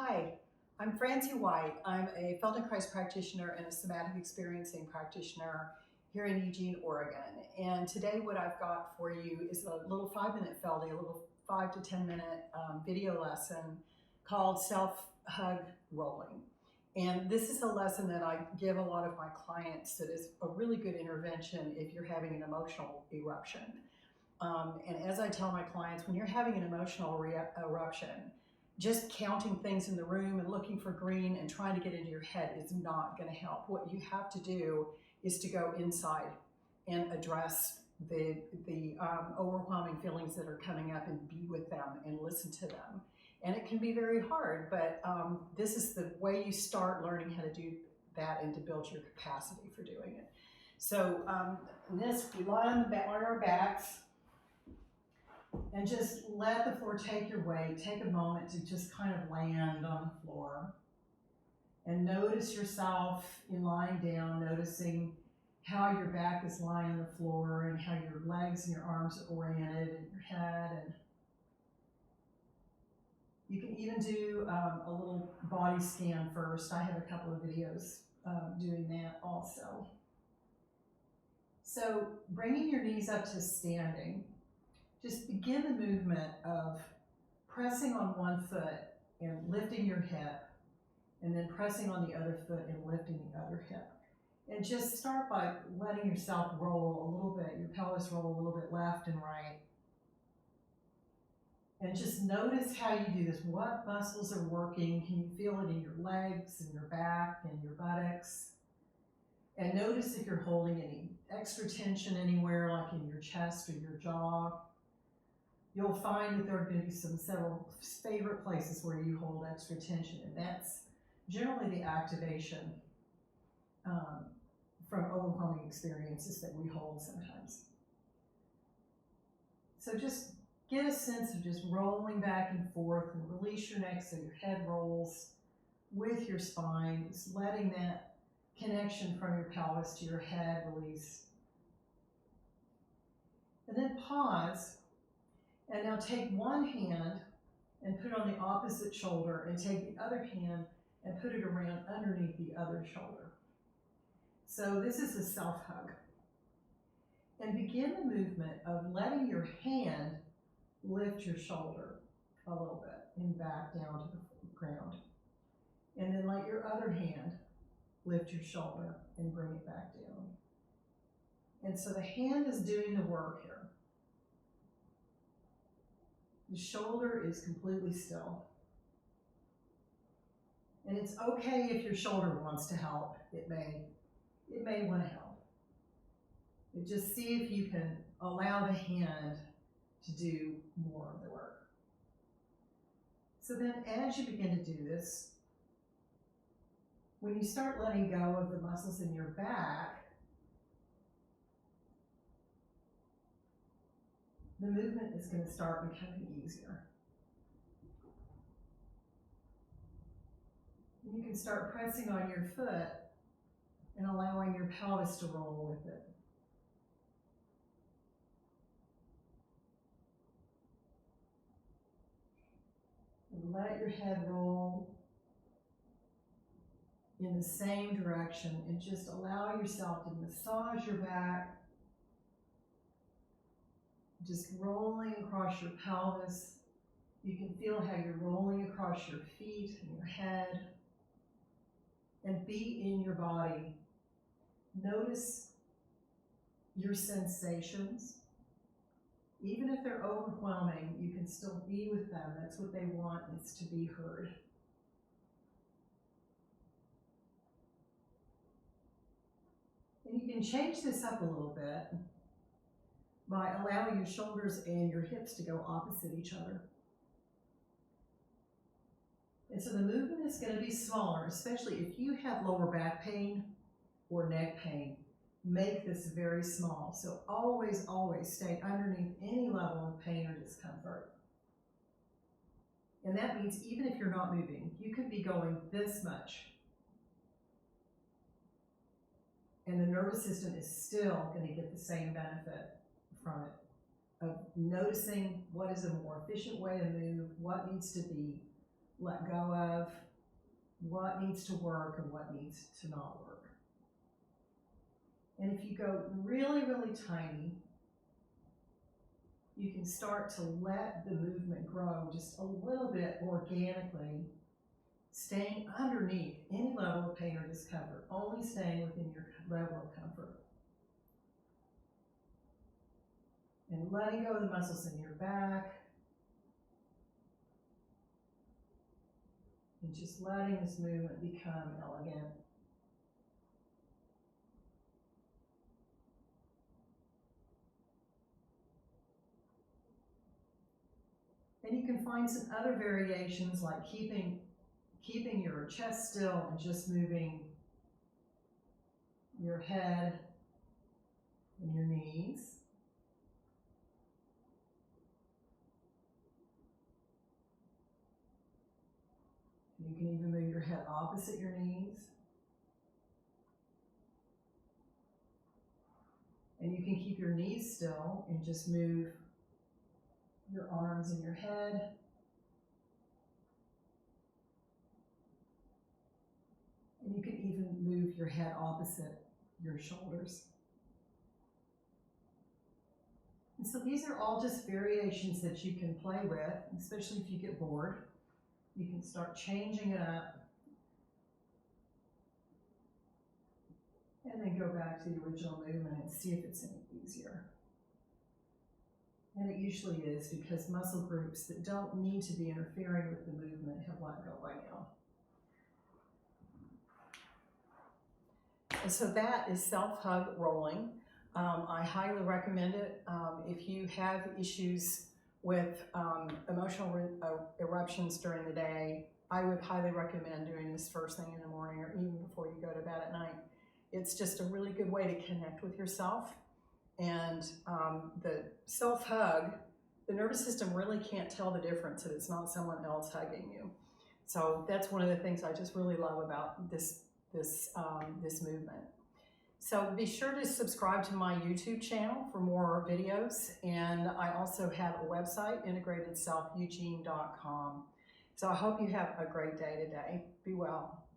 Hi, I'm Francie White. I'm a Feldenkrais practitioner and a somatic experiencing practitioner here in Eugene, Oregon. And today what I've got for you is a little 5-minute Feldy, a little 5 to 10 minute video lesson called Self-Hug Rolling. And this is a lesson that I give a lot of my clients that is a really good intervention if you're having an emotional eruption. And as I tell my clients, when you're having an emotional eruption, just counting things in the room and looking for green and trying to get into your head is not going to help. What you have to do is to go inside and address the overwhelming feelings that are coming up and be with them and listen to them. And it can be very hard, but this is the way you start learning how to do that and to build your capacity for doing it. So in this, we lie on our backs, and just let the floor take your weight. Take a moment to just kind of land on the floor. And notice yourself in lying down, noticing how your back is lying on the floor and how your legs and your arms are oriented and your head. And you can even do a little body scan first. I have a couple of videos doing that also. So bringing your knees up to standing. Just begin the movement of pressing on one foot and lifting your hip, and then pressing on the other foot and lifting the other hip. And just start by letting yourself roll a little bit, your pelvis roll a little bit left and right. And just notice how you do this. What muscles are working? Can you feel it in your legs and your back and your buttocks? And notice if you're holding any extra tension anywhere, like in your chest or your jaw. You'll find that there are going to be several favorite places where you hold extra tension, and that's generally the activation from overwhelming experiences that we hold sometimes. So just get a sense of just rolling back and forth and release your neck so your head rolls with your spine, just letting that connection from your pelvis to your head release. And then pause. And now take one hand and put it on the opposite shoulder, and take the other hand and put it around underneath the other shoulder. So this is a self-hug. And begin the movement of letting your hand lift your shoulder a little bit and back down to the ground. And then let your other hand lift your shoulder and bring it back down. And so the hand is doing the work here. The shoulder is completely still. And it's okay if your shoulder wants to help. It may want to help. But just see if you can allow the hand to do more of the work. So then as you begin to do this, when you start letting go of the muscles in your back, the movement is going to start becoming easier. You can start pressing on your foot and allowing your pelvis to roll with it. And let your head roll in the same direction, and just allow yourself to massage your back, just rolling across your pelvis. You can feel how you're rolling across your feet and your head. And be in your body. Notice your sensations. Even if they're overwhelming, you can still be with them. That's what they want, is to be heard. And you can change this up a little bit by allowing your shoulders and your hips to go opposite each other. And so the movement is going to be smaller, especially if you have lower back pain or neck pain. Make this very small. So always, always stay underneath any level of pain or discomfort. And that means even if you're not moving, you could be going this much. And the nervous system is still going to get the same benefit from it, of noticing what is a more efficient way to move, what needs to be let go of, what needs to work and what needs to not work. And if you go really, really tiny, you can start to let the movement grow just a little bit organically, staying underneath any level of pain or discomfort, only staying within your level of comfort. And letting go of the muscles in your back, and just letting this movement become elegant. And you can find some other variations like keeping your chest still and just moving your head and your knees. You can even move your head opposite your knees. And you can keep your knees still and just move your arms and your head. And you can even move your head opposite your shoulders. And so these are all just variations that you can play with, especially if you get bored. You can start changing it up and then go back to the original movement and see if it's any easier. And it usually is, because muscle groups that don't need to be interfering with the movement have let go by now. And so that is self-hug rolling. I highly recommend it. If you have issues with emotional eruptions during the day, I would highly recommend doing this first thing in the morning or even before you go to bed at night. It's just a really good way to connect with yourself. And the self-hug, the nervous system really can't tell the difference if it's not someone else hugging you. So that's one of the things I just really love about this movement. So be sure to subscribe to my YouTube channel for more videos. And I also have a website, integratedselfeugene.com. So I hope you have a great day today. Be well.